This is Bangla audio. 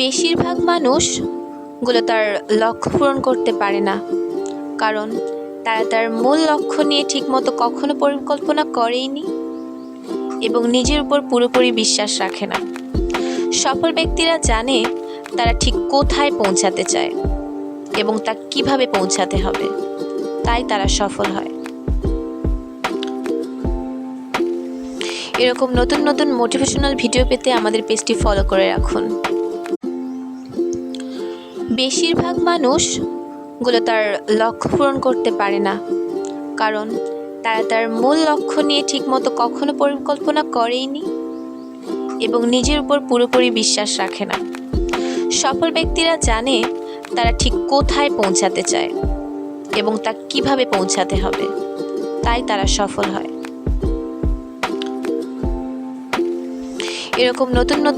বেশিরভাগ মানুষগুলো তার লক্ষ্য পূরণ করতে পারে না, কারণ তারা তার মূল লক্ষ্য নিয়ে ঠিকমতো কখনো পরিকল্পনা করেইনি এবং নিজের উপর পুরোপুরি বিশ্বাস রাখে না। সফল ব্যক্তিরা জানে তারা ঠিক কোথায় পৌঁছাতে চায় এবং তা কিভাবে পৌঁছাতে হবে, তাই তারা সফল হয়। এরকম নতুন নতুন মোটিভেশনাল ভিডিও পেতে আমাদের পেজটি ফলো করে রাখুন। বেশিরভাগ মানুষগুলো তার লক্ষ্য পূরণ করতে পারে না, কারণ তারা তার মূল লক্ষ্য নিয়ে ঠিকমতো কখনো পরিকল্পনা করেইনি এবং নিজের উপর পুরোপুরি বিশ্বাস রাখে না। সফল ব্যক্তিরা জানে তারা ঠিক কোথায় পৌঁছাতে চায় এবং তা কিভাবে পৌঁছাতে হবে, তাই তারা সফল হয়। এরকম নতুন নতুন